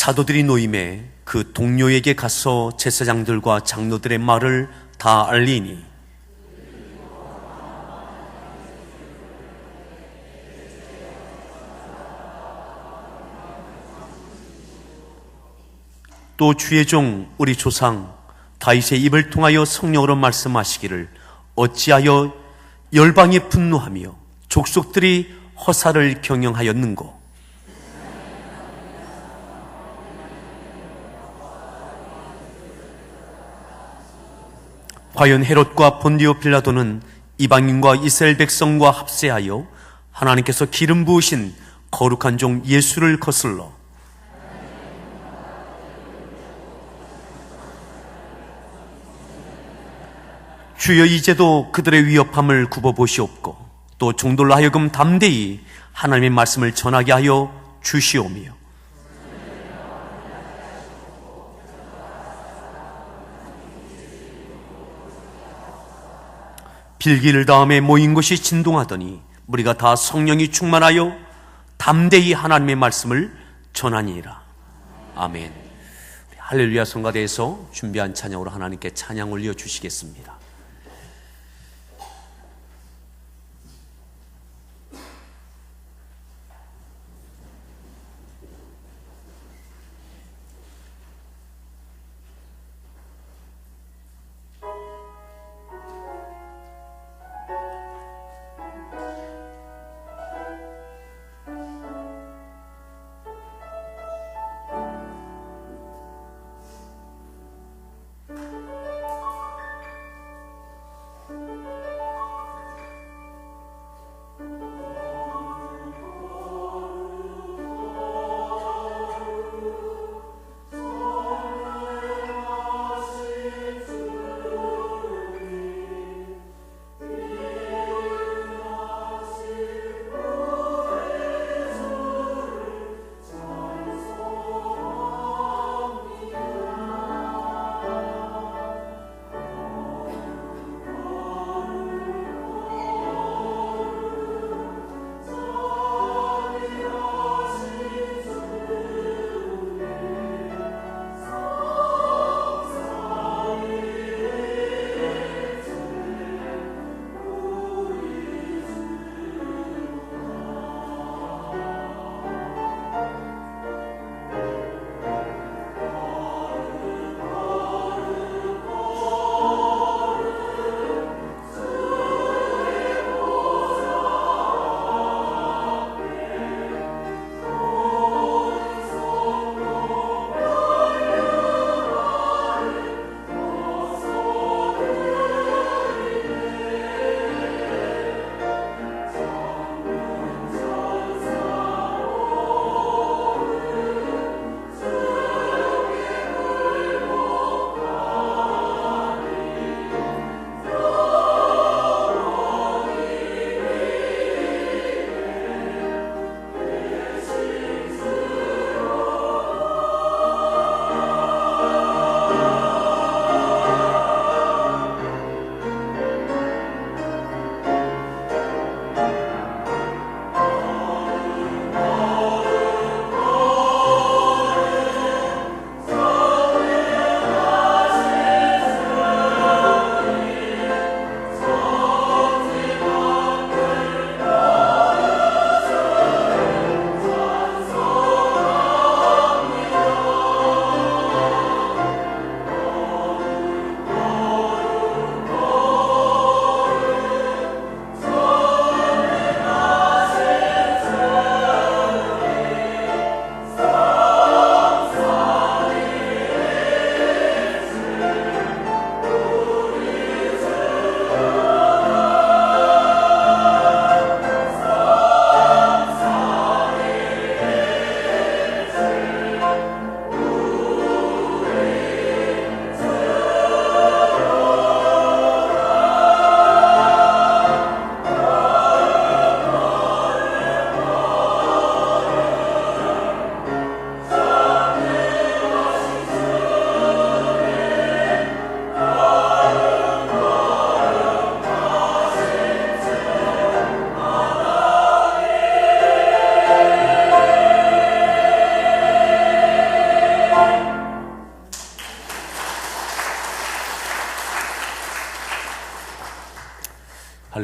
사도들이 노임에 그 동료에게 가서 제사장들과 장로들의 말을 다 알리니 또 주의 종 우리 조상 다윗의 입을 통하여 성령으로 말씀하시기를 어찌하여 열방이 분노하며 족속들이 허사를 경영하였는고. 과연 헤롯과 본디오 빌라도는 이방인과 이스라엘 백성과 합세하여 하나님께서 기름 부으신 거룩한 종 예수를 거슬러 주여 이제도 그들의 위협함을 굽어보시옵고 또 종들로 하여금 담대히 하나님의 말씀을 전하게 하여 주시오며 빌기를 다음에 모인 것이 진동하더니 우리가 다 성령이 충만하여 담대히 하나님의 말씀을 전하니라. 아멘. 할렐루야 성가대에서 준비한 찬양으로 하나님께 찬양 올려주시겠습니다.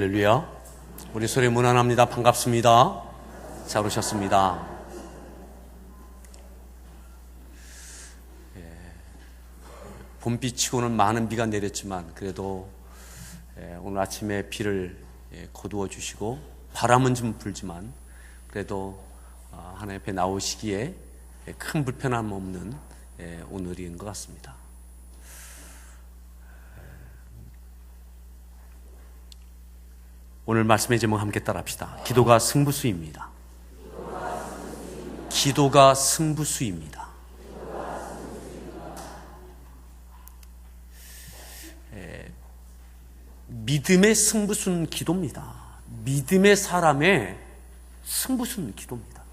할렐루야. 우리 소리 무난합니다. 반갑습니다. 잘 오셨습니다. 봄비치고는 많은 비가 내렸지만 그래도 오늘 아침에 비를 거두어 주시고 바람은 좀 불지만 그래도 하나님 앞에 나오시기에 큰 불편함 없는 오늘인 것 같습니다. 오늘 말씀의 제목 함께 따라합시다. 기도가 승부수입니다. 기도가 승부수입니다. 믿음의 승부수는 기도입니다. 믿음의 사람의 승부수는 기도입니다.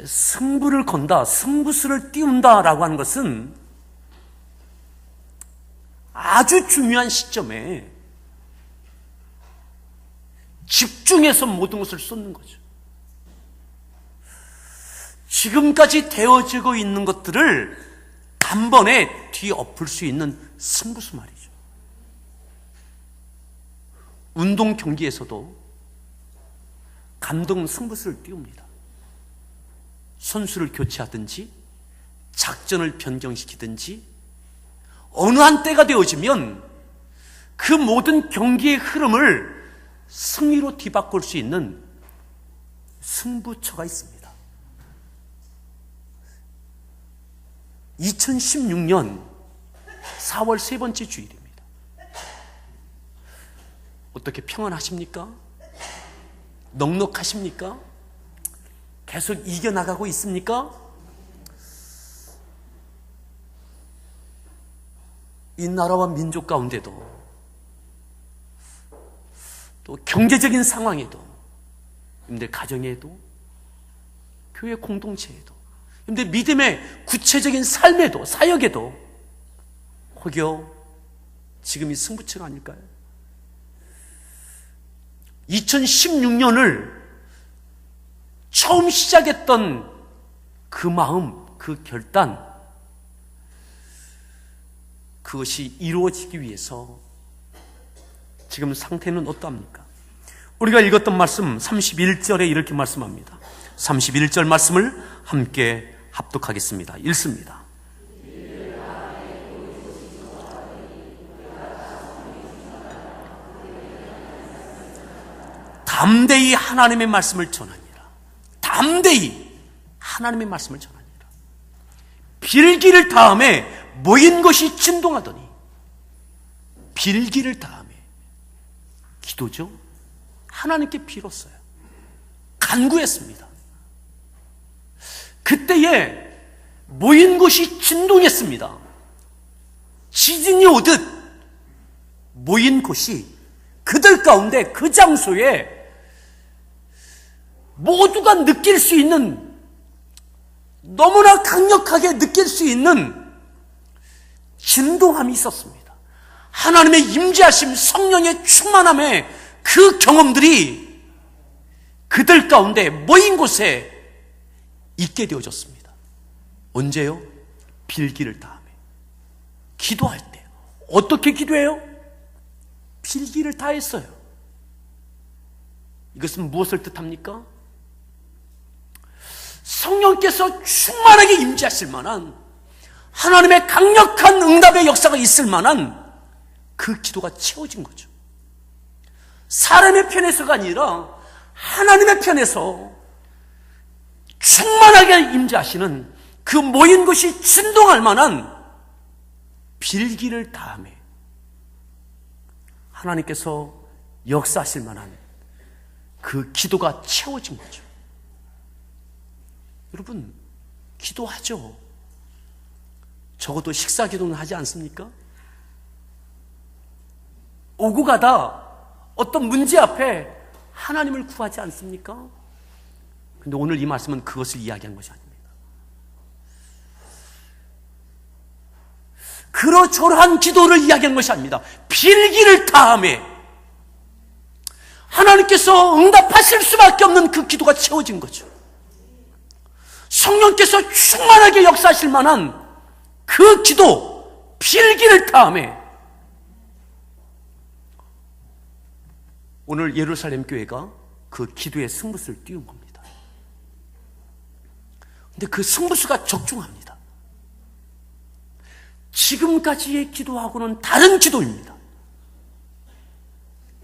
승부를 건다, 승부수를 띄운다라고 하는 것은 아주 중요한 시점에 집중해서 모든 것을 쏟는 거죠. 지금까지 되어지고 있는 것들을 단번에 뒤엎을 수 있는 승부수 말이죠. 운동 경기에서도 감독은 승부수를 띄웁니다. 선수를 교체하든지 작전을 변경시키든지 어느 한때가 되어지면 그 모든 경기의 흐름을 승리로 뒤바꿀 수 있는 승부처가 있습니다. 2016년 4월 세 번째 주일입니다. 어떻게 평안하십니까? 넉넉하십니까? 계속 이겨나가고 있습니까? 이 나라와 민족 가운데도 또 경제적인 상황에도 여러분들 가정에도 교회 공동체에도 여러분들 믿음의 구체적인 삶에도 사역에도 혹여 지금이 승부처가 아닐까요? 2016년을 처음 시작했던 그 마음, 그 결단, 그것이 이루어지기 위해서 지금 상태는 어떠합니까? 우리가 읽었던 말씀 31절에 이렇게 말씀합니다. 31절 말씀을 함께 합독하겠습니다. 읽습니다. 담대히 하나님의 말씀을 전하니라. 담대히 하나님의 말씀을 전하니라. 빌기를 다음에 모인 것이 진동하더니 빌기를 다음에 기도죠. 하나님께 빌었어요. 간구했습니다. 그때에 모인 것이 진동했습니다. 지진이 오듯 모인 곳이 그들 가운데 그 장소에 모두가 느낄 수 있는, 너무나 강력하게 느낄 수 있는 진동함이 있었습니다. 하나님의 임재하심, 성령의 충만함의 그 경험들이 그들 가운데 모인 곳에 있게 되어졌습니다. 언제요? 빌기를 다음에 기도할 때. 어떻게 기도해요? 빌기를 다했어요. 이것은 무엇을 뜻합니까? 성령께서 충만하게 임재하실 만한, 하나님의 강력한 응답의 역사가 있을 만한 그 기도가 채워진 거죠. 사람의 편에서가 아니라 하나님의 편에서 충만하게 임재하시는 그 모인 것이 진동할 만한 빌기를 다음에 하나님께서 역사하실 만한 그 기도가 채워진 거죠. 여러분, 기도하죠. 적어도 식사 기도는 하지 않습니까? 오고 가다 어떤 문제 앞에 하나님을 구하지 않습니까? 근데 오늘 이 말씀은 그것을 이야기한 것이 아닙니다. 그러저러한 기도를 이야기한 것이 아닙니다. 빌기를 다함에 하나님께서 응답하실 수밖에 없는 그 기도가 채워진 거죠. 성령께서 충만하게 역사하실 만한 그 기도, 빌기를 다함에 오늘 예루살렘 교회가 그 기도의 승부수를 띄운 겁니다. 근데 그 승부수가 적중합니다. 지금까지의 기도하고는 다른 기도입니다.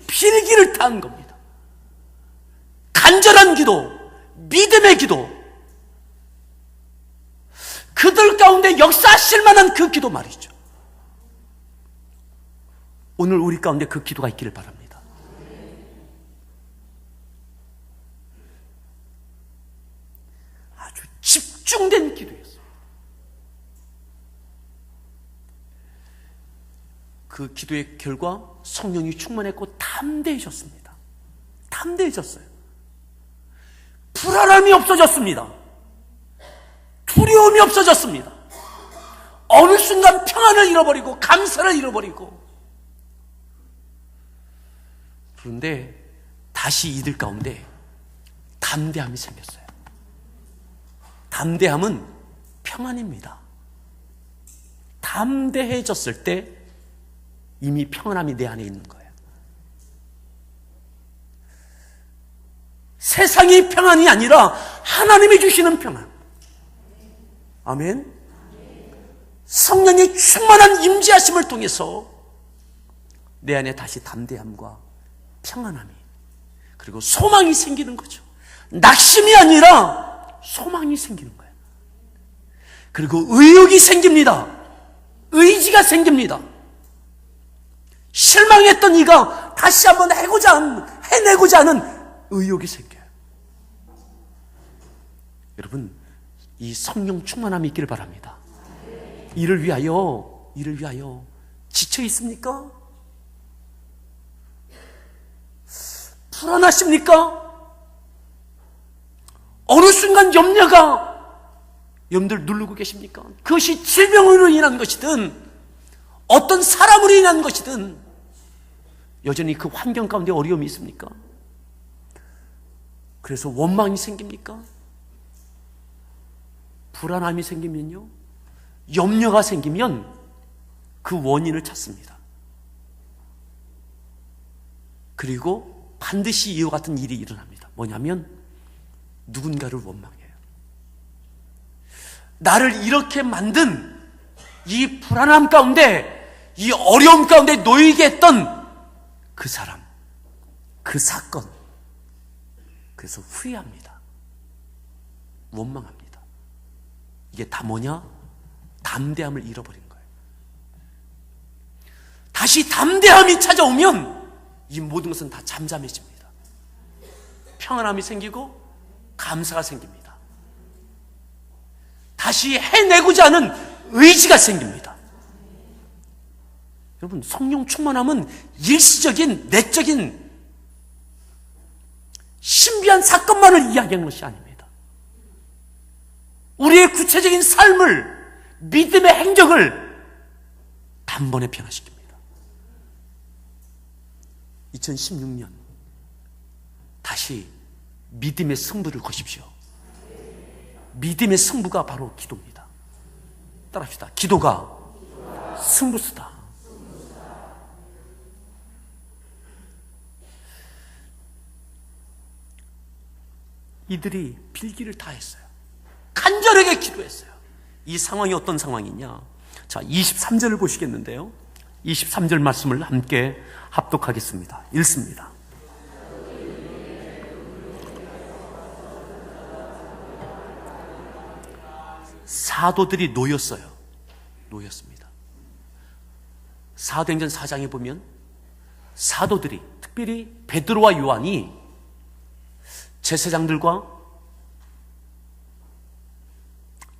필기를 타는 겁니다. 간절한 기도, 믿음의 기도, 그들 가운데 역사하실 만한 그 기도 말이죠. 오늘 우리 가운데 그 기도가 있기를 바랍니다. 아주 집중된 기도였어요. 그 기도의 결과 성령이 충만했고 담대해졌습니다. 담대해졌어요. 불안함이 없어졌습니다. 두려움이 없어졌습니다. 어느 순간 평안을 잃어버리고 감사를 잃어버리고, 그런데 다시 이들 가운데 담대함이 생겼어요. 담대함은 평안입니다. 담대해졌을 때 이미 평안함이 내 안에 있는 거예요. 세상의 평안이 아니라 하나님이 주시는 평안. 아멘. 성령의 충만한 임재하심을 통해서 내 안에 다시 담대함과 평안함이, 그리고 소망이 생기는 거죠. 낙심이 아니라 소망이 생기는 거예요. 그리고 의욕이 생깁니다. 의지가 생깁니다. 실망했던 이가 다시 한번 해내고자 하는 의욕이 생겨요. 여러분, 이 성령 충만함이 있기를 바랍니다. 이를 위하여 지쳐 있습니까? 불안하십니까? 어느 순간 염려를 누르고 계십니까? 그것이 질병으로 인한 것이든 어떤 사람으로 인한 것이든 여전히 그 환경 가운데 어려움이 있습니까? 그래서 원망이 생깁니까? 불안함이 생기면요, 염려가 생기면 그 원인을 찾습니다. 그리고 반드시 이와 같은 일이 일어납니다. 뭐냐면 누군가를 원망해요. 나를 이렇게 만든 이 불안함 가운데, 이 어려움 가운데 놓이게 했던 그 사람, 그 사건, 그래서 후회합니다. 원망합니다. 이게 다 뭐냐? 담대함을 잃어버린 거예요. 다시 담대함이 찾아오면 이 모든 것은 다 잠잠해집니다. 평안함이 생기고 감사가 생깁니다. 다시 해내고자 하는 의지가 생깁니다. 여러분, 성령 충만함은 일시적인, 내적인 신비한 사건만을 이야기하는 것이 아닙니다. 우리의 구체적인 삶을, 믿음의 행적을 단번에 변화시킵니다. 2016년 다시 믿음의 승부를 거십시오. 믿음의 승부가 바로 기도입니다. 따라합시다. 기도가 승부수다. 이들이 필기를 다 했어요. 간절하게 기도했어요. 이 상황이 어떤 상황이냐? 자, 23절을 보시겠는데요. 23절 말씀을 함께 합독하겠습니다. 읽습니다. 사도들이 놓였습니다. 사도행전 4장에 보면 사도들이, 특별히 베드로와 요한이 제사장들과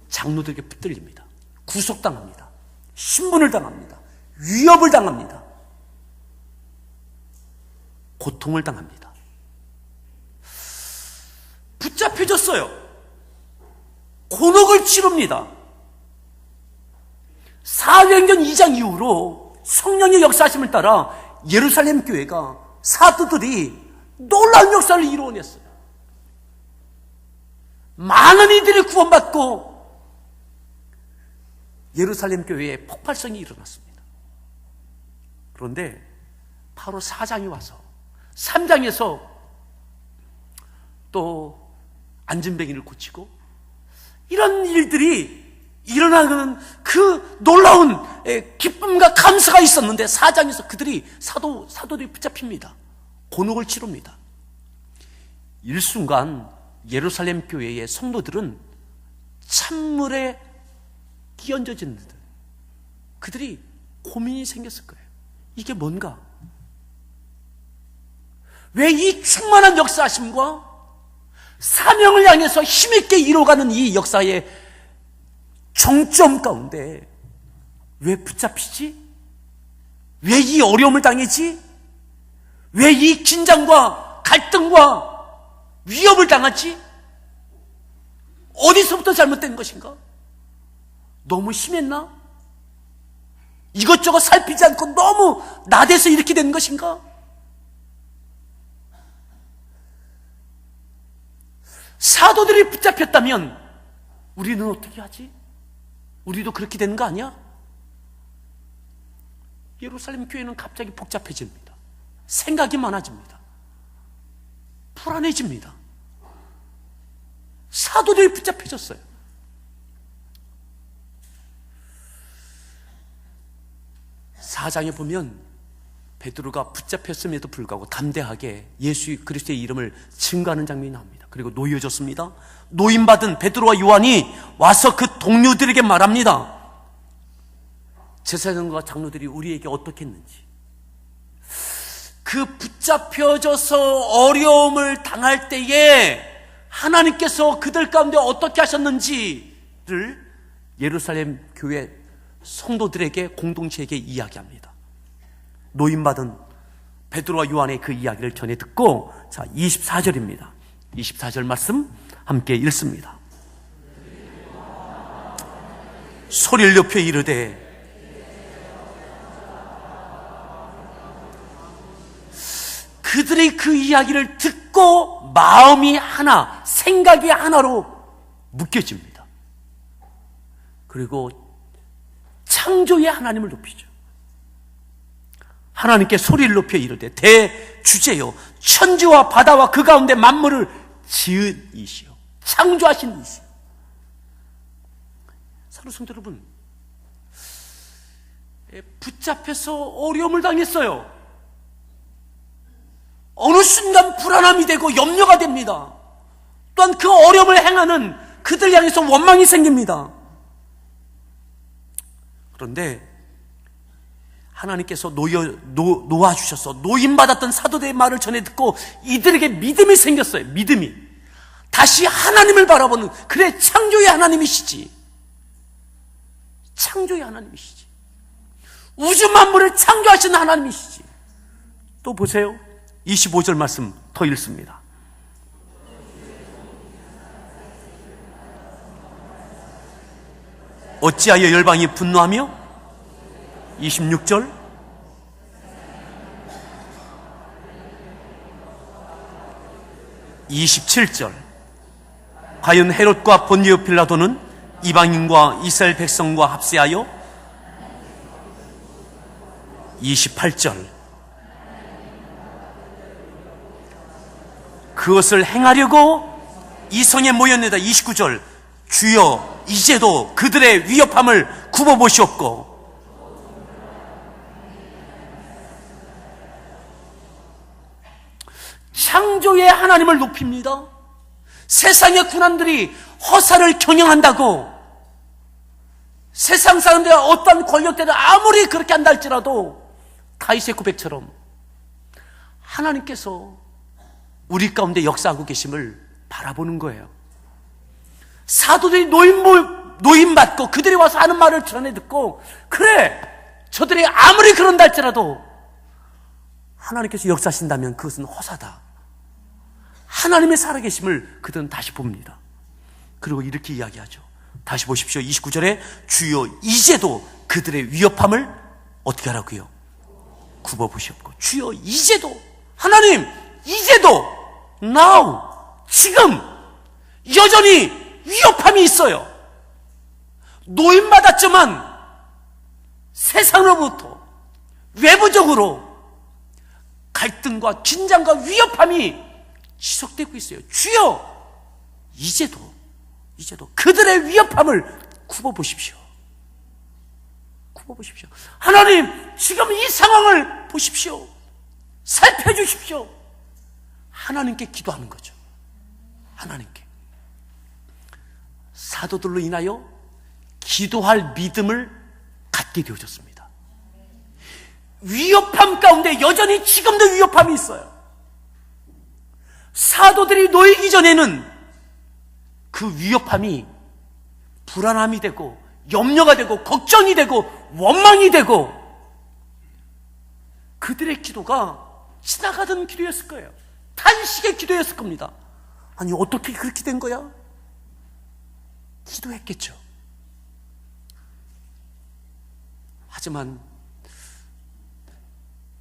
장로들에게 붙들립니다. 구속당합니다. 신분을 당합니다. 위협을 당합니다. 고통을 당합니다. 붙잡혀졌어요. 곤혹을 치릅니다. 사도행전 2장 이후로 성령의 역사하심을 따라 예루살렘 교회가, 사도들이 놀라운 역사를 이루어냈어요. 많은 이들이 구원받고 예루살렘 교회에 폭발성이 일어났습니다. 그런데 바로 4장이 와서 3장에서 또 안진뱅이를 고치고 이런 일들이 일어나는 그 놀라운 기쁨과 감사가 있었는데 4장에서 그들이 사도들이 붙잡힙니다. 곤혹을 치릅니다. 일순간 예루살렘 교회의 성도들은 찬물에 끼얹어지는데 그들이 고민이 생겼을 거예요. 이게 뭔가? 왜 이 충만한 역사하심과 사명을 향해서 힘있게 이뤄가는 이 역사의 정점 가운데 왜 붙잡히지? 왜 이 어려움을 당했지? 왜 이 긴장과 갈등과 위협을 당하지? 어디서부터 잘못된 것인가? 너무 심했나? 이것저것 살피지 않고 너무 나대서 이렇게 된 것인가? 사도들이 붙잡혔다면 우리는 어떻게 하지? 우리도 그렇게 되는 거 아니야? 예루살렘 교회는 갑자기 복잡해집니다. 생각이 많아집니다. 불안해집니다. 사도들이 붙잡혀졌어요. 사장에 보면 베드로가 붙잡혔음에도 불구하고 담대하게 예수 그리스도의 이름을 증거하는 장면이 나옵니다. 그리고 놓여졌습니다. 노임받은 베드로와 요한이 와서 그 동료들에게 말합니다. 제사장과 장로들이 우리에게 어떻게 했는지, 그 붙잡혀져서 어려움을 당할 때에 하나님께서 그들 가운데 어떻게 하셨는지를 예루살렘 교회 성도들에게, 공동체에게 이야기합니다. 노임받은 베드로와 요한의 그 이야기를 전해 듣고, 자, 24절입니다. 24절 말씀 함께 읽습니다. 소리를 높여 이르되 그들이 그 이야기를 듣고 마음이 하나, 생각이 하나로 묶여집니다. 그리고 창조의 하나님을 높이죠. 하나님께 소리를 높여 이르되 대주제요 천지와 바다와 그 가운데 만물을 지은 이시요 창조하신 이시요. 사랑하는 성도 여러분, 붙잡혀서 어려움을 당했어요. 어느 순간 불안함이 되고 염려가 됩니다. 또한 그 어려움을 행하는 그들 향해서 원망이 생깁니다. 그런데 하나님께서 놓아주셔서 노임받았던 사도들의 말을 전해 듣고 이들에게 믿음이 생겼어요. 믿음이. 다시 하나님을 바라보는, 그래, 창조의 하나님이시지. 창조의 하나님이시지. 우주 만물을 창조하신 하나님이시지. 또 보세요. 25절 말씀 더 읽습니다. 어찌하여 열방이 분노하며 26절 27절 과연 헤롯과 본디오 빌라도는 이방인과 이스라엘 백성과 합세하여 28절 그것을 행하려고 이 성에 모였느다. 29절 주여 이제도 그들의 위협함을 굽어보시옵고. 창조의 하나님을 높입니다. 세상의 군한들이 허사를 경영한다고, 세상 사람들이 어떤 권력대도 아무리 그렇게 한다 할지라도 다윗의 고백처럼 하나님께서 우리 가운데 역사하고 계심을 바라보는 거예요. 사도들이 노임받고 그들이 와서 하는 말을 전해 듣고, 그래, 저들이 아무리 그런다 할지라도 하나님께서 역사하신다면 그것은 허사다. 하나님의 살아계심을 그들은 다시 봅니다. 그리고 이렇게 이야기하죠. 다시 보십시오. 29절에 주여 이제도 그들의 위협함을 어떻게 하라고요? 굽어보시옵고. 주여 이제도, 하나님 이제도, now, 지금 여전히 위협함이 있어요. 노임받았지만 세상으로부터 외부적으로 갈등과 긴장과 위협함이 지속되고 있어요. 주여, 이제도 그들의 위협함을 굽어보십시오. 굽어보십시오. 하나님, 지금 이 상황을 보십시오. 살펴주십시오. 하나님께 기도하는 거죠. 하나님께. 사도들로 인하여 기도할 믿음을 갖게 되어졌습니다. 위협함 가운데 여전히 지금도 위협함이 있어요. 사도들이 놓이기 전에는 그 위협함이 불안함이 되고 염려가 되고 걱정이 되고 원망이 되고 그들의 기도가 지나가던 기도였을 거예요. 탄식의 기도였을 겁니다. 아니, 어떻게 그렇게 된 거야? 기도했겠죠. 하지만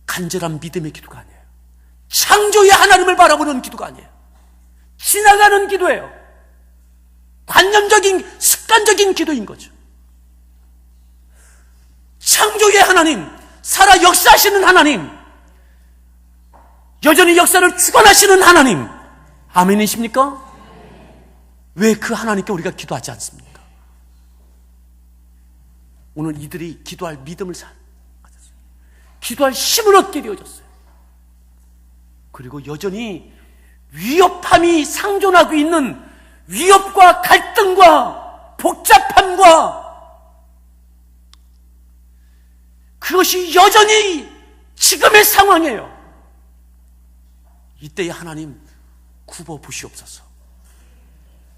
간절한 믿음의 기도가 아니에요. 창조의 하나님을 바라보는 기도가 아니에요. 지나가는 기도예요. 관념적인, 습관적인 기도인 거죠. 창조의 하나님, 살아 역사하시는 하나님, 여전히 역사를 주관하시는 하나님, 아멘이십니까? 왜 그 하나님께 우리가 기도하지 않습니까? 오늘 이들이 기도할 믿음을 가졌어요. 기도할 힘을 얻게 되어졌어요. 그리고 여전히 위협함이 상존하고 있는 위협과 갈등과 복잡함과 그것이 여전히 지금의 상황이에요. 이때에 하나님 굽어보시옵소서.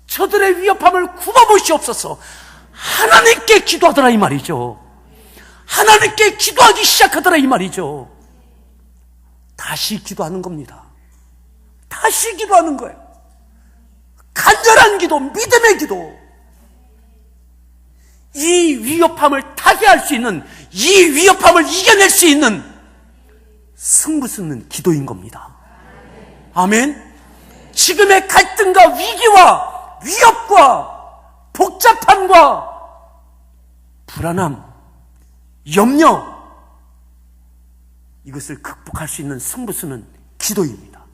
저들의 위협함을 굽어보시옵소서. 하나님께 기도하더라 이 말이죠. 하나님께 기도하기 시작하더라 이 말이죠. 다시 기도하는 겁니다. 다시 기도하는 거예요. 간절한 기도, 믿음의 기도. 이 위협함을 타개할 수 있는, 이 위협함을 이겨낼 수 있는 승부수는 기도인 겁니다. 아멘. 지금의 갈등과 위기와 위협과 복잡함과 불안함, 염려, 이것을 극복할 수 있는 승부수는 기도입니다.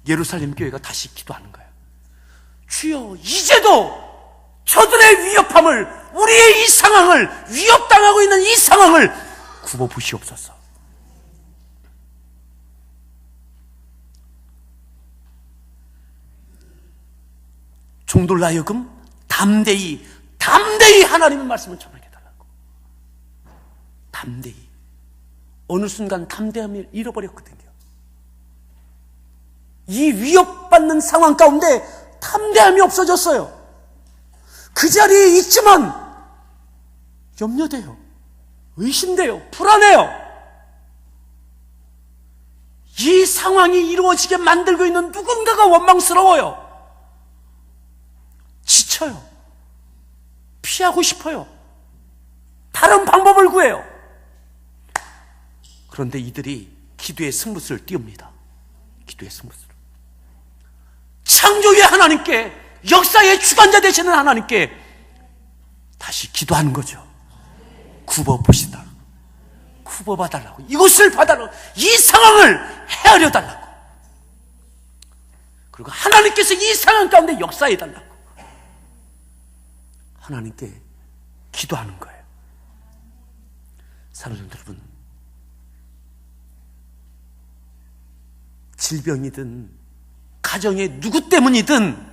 예루살렘 교회가 다시 기도하는 거예요. 주여, 이제도 저들의 위협함을, 우리의 이 상황을, 위협당하고 있는 이 상황을 굽어보시옵소서. 종들로 하여금 담대히 하나님의 말씀을 전하게 해달라고. 담대히. 어느 순간 담대함을 잃어버렸거든요. 이 위협받는 상황 가운데 담대함이 없어졌어요. 그 자리에 있지만 염려돼요. 의심돼요. 불안해요. 이 상황이 이루어지게 만들고 있는 누군가가 원망스러워요. 지쳐요. 피하고 싶어요. 다른 방법을 구해요. 그런데 이들이 기도의 승부수를 띄웁니다. 기도의 승부수를. 창조의 하나님께, 역사의 주관자 되시는 하나님께 다시 기도하는 거죠. 굽어보시다. 굽어봐달라고. 이것을 봐달라고. 이 상황을 헤아려달라고. 그리고 하나님께서 이 상황 가운데 역사해달라고. 하나님께 기도하는 거예요. 사랑하는 여러분, 질병이든 가정의 누구 때문이든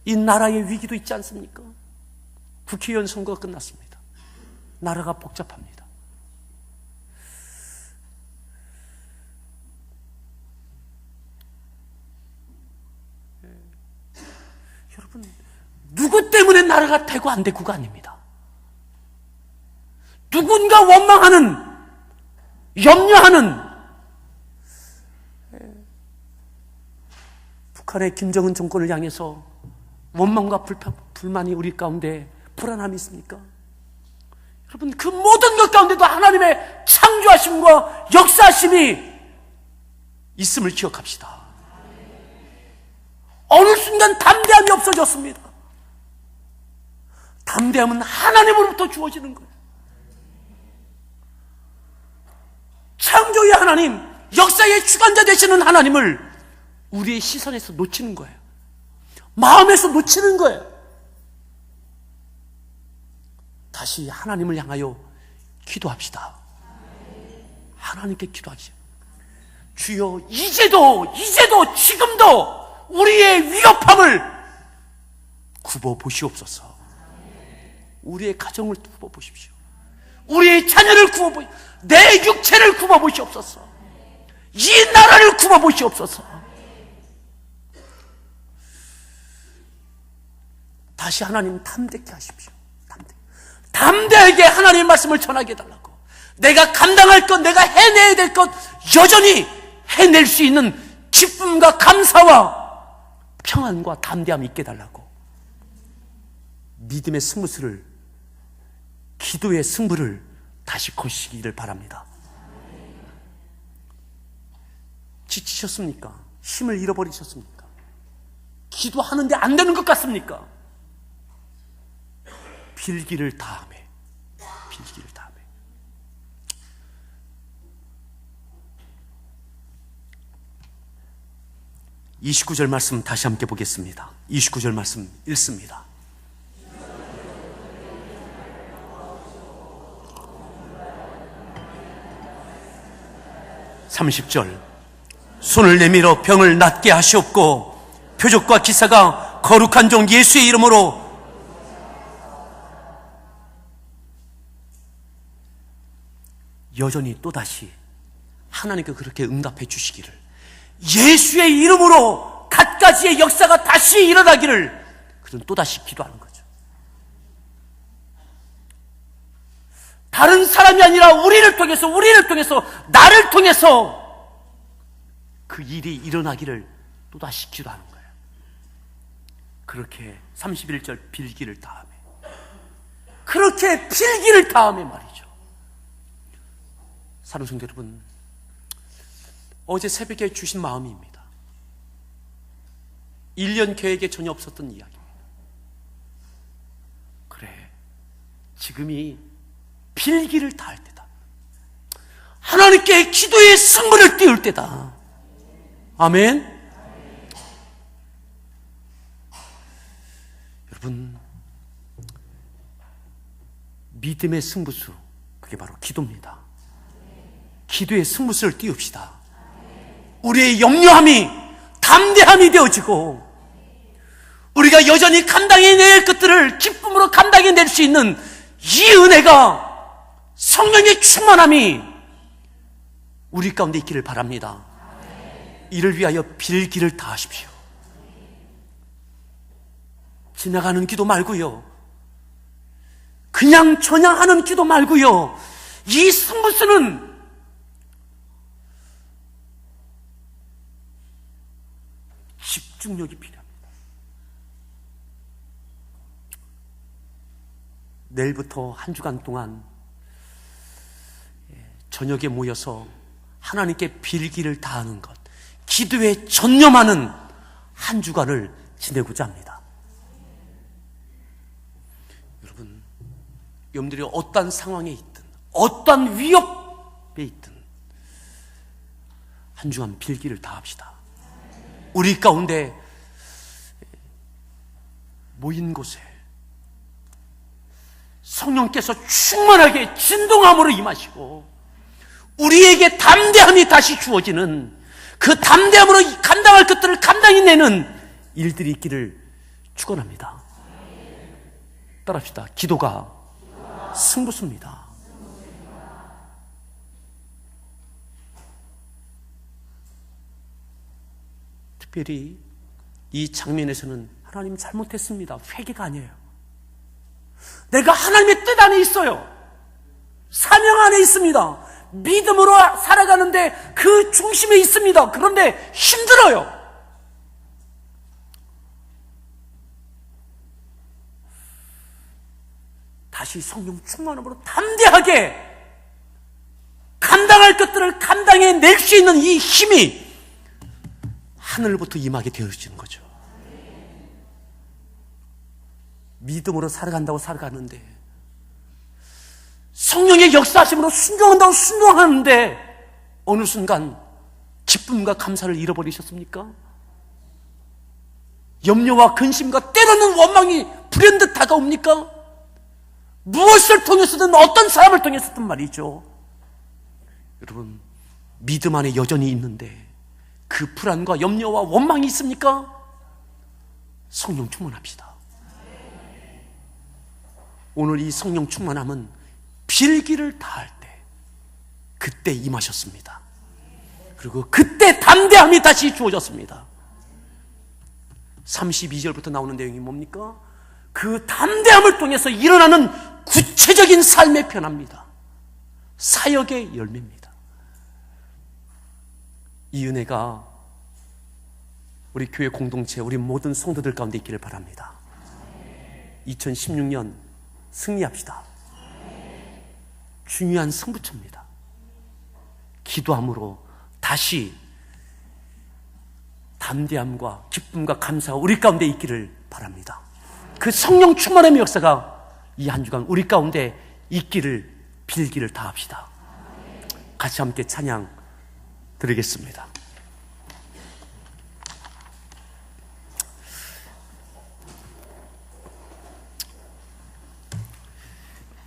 이 나라의 위기도 있지 않습니까? 국회의원 선거가 끝났습니다. 나라가 복잡합니다. 여러분, 누구 때문에 나라가 되고 안 되고가 아닙니다. 누군가 원망하는, 염려하는, 북한의 김정은 정권을 향해서 원망과 불만이 우리 가운데 불안함이 있습니까? 여러분, 그 모든 것 가운데도 하나님의 창조하심과 역사하심이 있음을 기억합시다. 어느 순간 담대함이 없어졌습니다. 담대함은 하나님으로부터 주어지는 거예요. 창조의 하나님, 역사의 주관자 되시는 하나님을 우리의 시선에서 놓치는 거예요. 마음에서 놓치는 거예요. 다시 하나님을 향하여 기도합시다. 하나님께 기도하시죠. 주여, 이제도 지금도 우리의 위협함을 굽어 보시옵소서. 우리의 가정을 굽어 보십시오. 우리의 자녀를 굽어 보시옵소서. 내 육체를 굽어 보시옵소서. 이 나라를 굽어 보시옵소서. 다시 하나님 담대케 하십시오. 담대하게 하나님의 말씀을 전하게 해달라고. 내가 감당할 것, 내가 해내야 될 것 여전히 해낼 수 있는 기쁨과 감사와 평안과 담대함이 있게 해달라고. 믿음의 승부수를, 기도의 승부를 다시 거시기를 바랍니다. 지치셨습니까? 힘을 잃어버리셨습니까? 기도하는데 안 되는 것 같습니까? 빌기를 다하매, 빌기를 다하매. (29절) 말씀 다시 함께 보겠습니다. 29절 말씀 읽습니다. (30절) 손을 내밀어 병을 낫게 하시옵고 표적과 기사가 거룩한 종 예수의 이름으로 여전히 또다시 하나님께 그렇게 응답해 주시기를, 예수의 이름으로 갖가지의 역사가 다시 일어나기를 그는 또다시 기도하는 거죠. 다른 사람이 아니라 우리를 통해서 나를 통해서 그 일이 일어나기를 또다시 기도하는 거예요. 그렇게 31절 빌기를 다하며, 그렇게 빌기를 다하며 말이죠. 사랑하는 성도 여러분, 어제 새벽에 주신 마음입니다. 1년 계획에 전혀 없었던 이야기입니다. 그래, 지금이 빌기를 다할 때다. 하나님께 기도의 승부를 띄울 때다. 아멘. 여러분, 믿음의 승부수, 그게 바로 기도입니다. 기도의 승부수를 띄웁시다. 우리의 염려함이 담대함이 되어지고, 우리가 여전히 감당해낼 것들을 기쁨으로 감당해낼 수 있는 이 은혜가, 성령의 충만함이 우리 가운데 있기를 바랍니다. 이를 위하여 빌기를 다하십시오. 지나가는 기도 말고요, 그냥 전향하는 기도 말고요, 이 승부수는 집중력이 필요합니다. 내일부터 한 주간 동안 저녁에 모여서 하나님께 빌기를 다하는 것, 기도에 전념하는 한 주간을 지내고자 합니다. 여러분, 여러분들이 어떠한 상황에 있든, 어떠한 위협에 있든 한 주간 빌기를 다합시다. 우리 가운데 모인 곳에 성령께서 충만하게 진동함으로 임하시고, 우리에게 담대함이 다시 주어지는, 그 담대함으로 감당할 것들을 감당해내는 일들이 있기를 축원합니다. 따라합시다. 기도가 승부수입니다. 특별히 이 장면에서는 하나님 잘못했습니다, 회개가 아니에요. 내가 하나님의 뜻 안에 있어요. 사명 안에 있습니다. 믿음으로 살아가는데 그 중심에 있습니다. 그런데 힘들어요. 다시 성령 충만함으로 담대하게 감당할 것들을 감당해낼 수 있는 이 힘이 하늘부터 임하게 되어지는 거죠. 믿음으로 살아간다고 살아가는데, 성령의 역사하심으로 순종한다고 순종하는데, 어느 순간 기쁨과 감사를 잃어버리셨습니까? 염려와 근심과 때로는 원망이 불현듯 다가옵니까? 무엇을 통해서든 어떤 사람을 통해서든 말이죠. 여러분, 믿음 안에 여전히 있는데 그 불안과 염려와 원망이 있습니까? 성령 충만합시다. 오늘 이 성령 충만함은 빌기를 다할 때 그때 임하셨습니다. 그리고 그때 담대함이 다시 주어졌습니다. 32절부터 나오는 내용이 뭡니까? 그 담대함을 통해서 일어나는 구체적인 삶의 변화입니다. 사역의 열매입니다. 이 은혜가 우리 교회 공동체, 우리 모든 성도들 가운데 있기를 바랍니다. 2016년 승리합시다. 중요한 승부처입니다. 기도함으로 다시 담대함과 기쁨과 감사가 우리 가운데 있기를 바랍니다. 그 성령 충만함의 역사가 이 한 주간 우리 가운데 있기를 빌기를 다합시다. 같이 함께 찬양 드리겠습니다.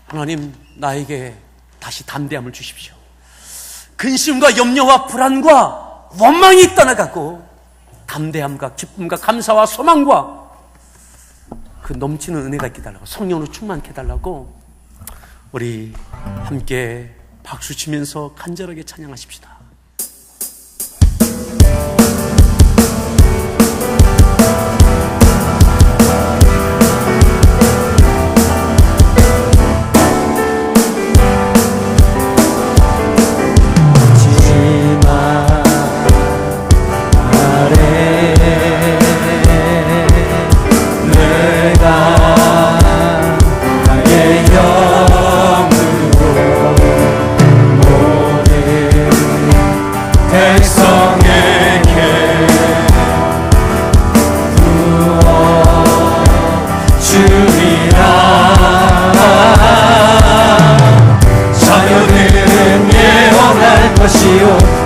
하나님, 나에게 다시 담대함을 주십시오. 근심과 염려와 불안과 원망이 떠나가고 담대함과 기쁨과 감사와 소망과 그 넘치는 은혜가 있게 달라고, 성령으로 충만케 해달라고 우리 함께 박수 치면서 간절하게 찬양하십시다.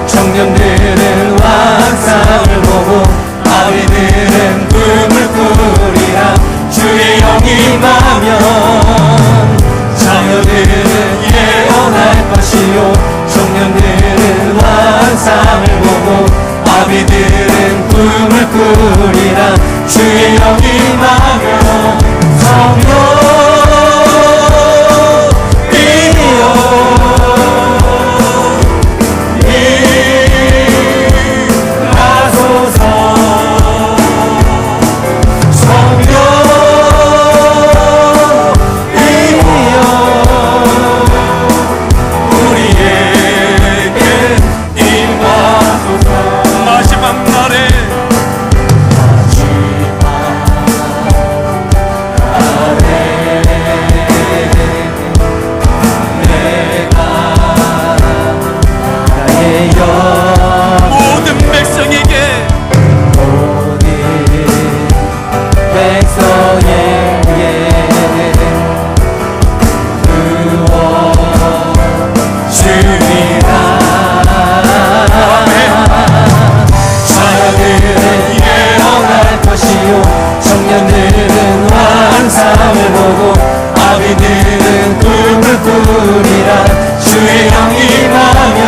청년들은 환상을 보고 아비들은 꿈을 꾸리라. 주의 영이 임하면 자녀들은 예언할 것이요 청년들은 환상을 보고 아비들은 꿈을 꾸리라. 주의 영이 임하면 성령이여 청년들은 환상을 보고 아비들은 꿈을 꾸리라. 주의 영이 임하면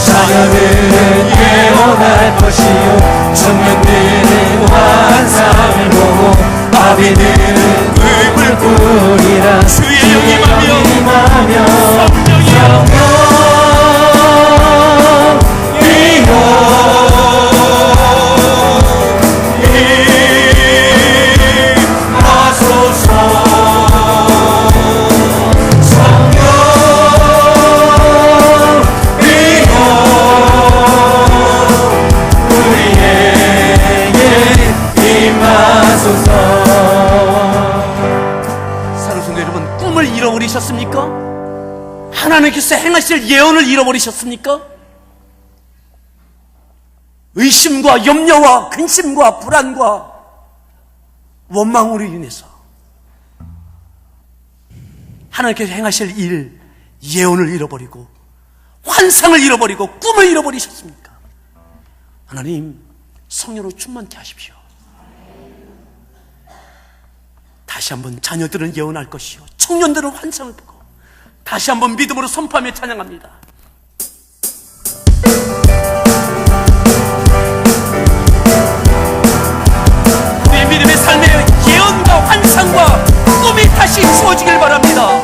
자녀들은 예언할 것이요 청년들은 환상을 보고 아비들은 꿈을 꾸리라. 주의 영이 임하면 성령이여 잃어버리셨습니까? 하나님께서 행하실 예언을 잃어버리셨습니까? 의심과 염려와 근심과 불안과 원망으로 인해서 하나님께서 행하실 일, 예언을 잃어버리고 환상을 잃어버리고 꿈을 잃어버리셨습니까? 하나님, 성령으로 충만케 하십시오. 다시 한번 자녀들은 예언할 것이요, 청년들은 환상을 보고 다시 한번 믿음으로 선포하며 찬양합니다. 우리의 믿음의 삶에 예언과 환상과 꿈이 다시 주어지길 바랍니다.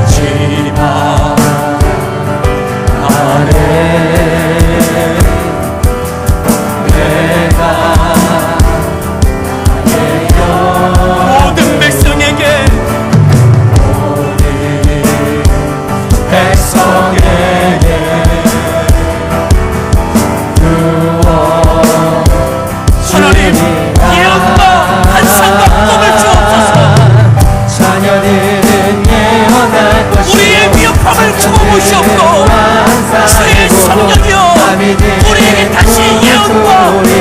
마지막 날에 내가 모든 백성에게 하나님, 예언과 환상과 꿈을 주옵소서. 자녀들은 예언할 것이요 우리의 위협함을 주어보시옵고 주의 성령이여 우리에게 다시 예언과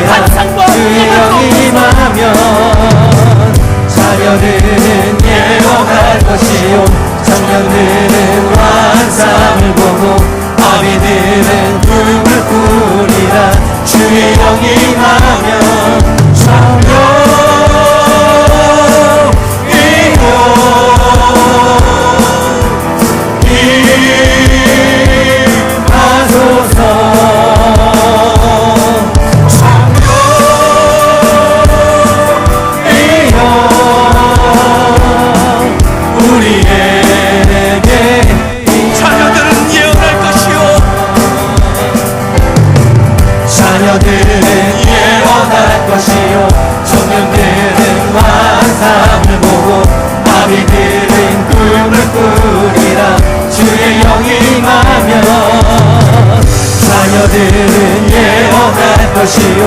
환상과 꿈을 임하면 자녀들은 예언할 것이요 청년들은 환상을 보고 아비들은 꿈을 꾸리라. 주의 영이 임하면 자녀들은 예언할 것이요 자녀들은 예언할 것이요 청년들은 환상을 보고 아비들은 꿈을 꾸리라. 주의 영이 임하면 자녀들은 예언할 것이요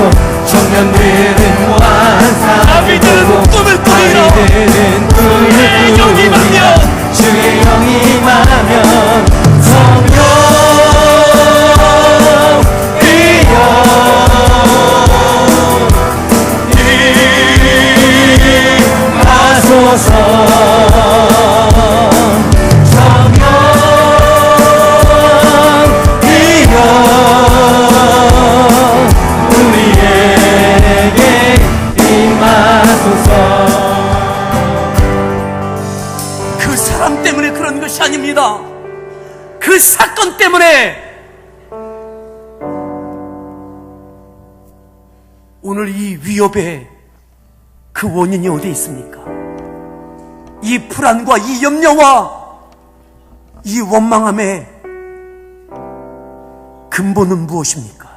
청년들은 환상을 아비들은 보고 꿈을 꾸리라. 아비들은 꿈을 주의 영이 임하면 주의 영이 임하면 성령 그 사람 때문에 그런 것이 아닙니다. 그 사건 때문에 오늘 이 위협의 그 원인이 어디에 있습니까? 이 불안과 이 염려와 이 원망함의 근본은 무엇입니까?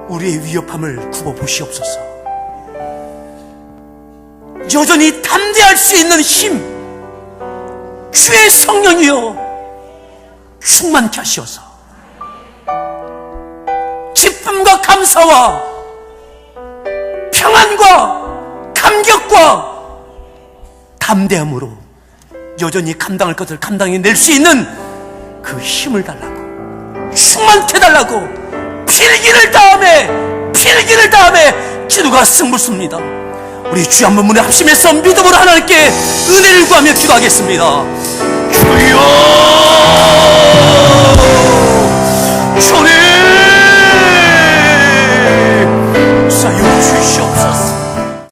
우리의 위협함을 굽어보시옵소서. 여전히 담대할 수 있는 힘, 주의 성령이여 충만케 하시어서 기쁨과 감사와 평안과 감격과 담대함으로 여전히 감당할 것을 감당해낼 수 있는 그 힘을 달라고, 충만케 달라고 필기를 다음에 기도가 승부수입니다. 우리 주 한 번 문에 합심해서 믿음으로 하나님께 은혜를 구하며 기도하겠습니다. 주여, 주님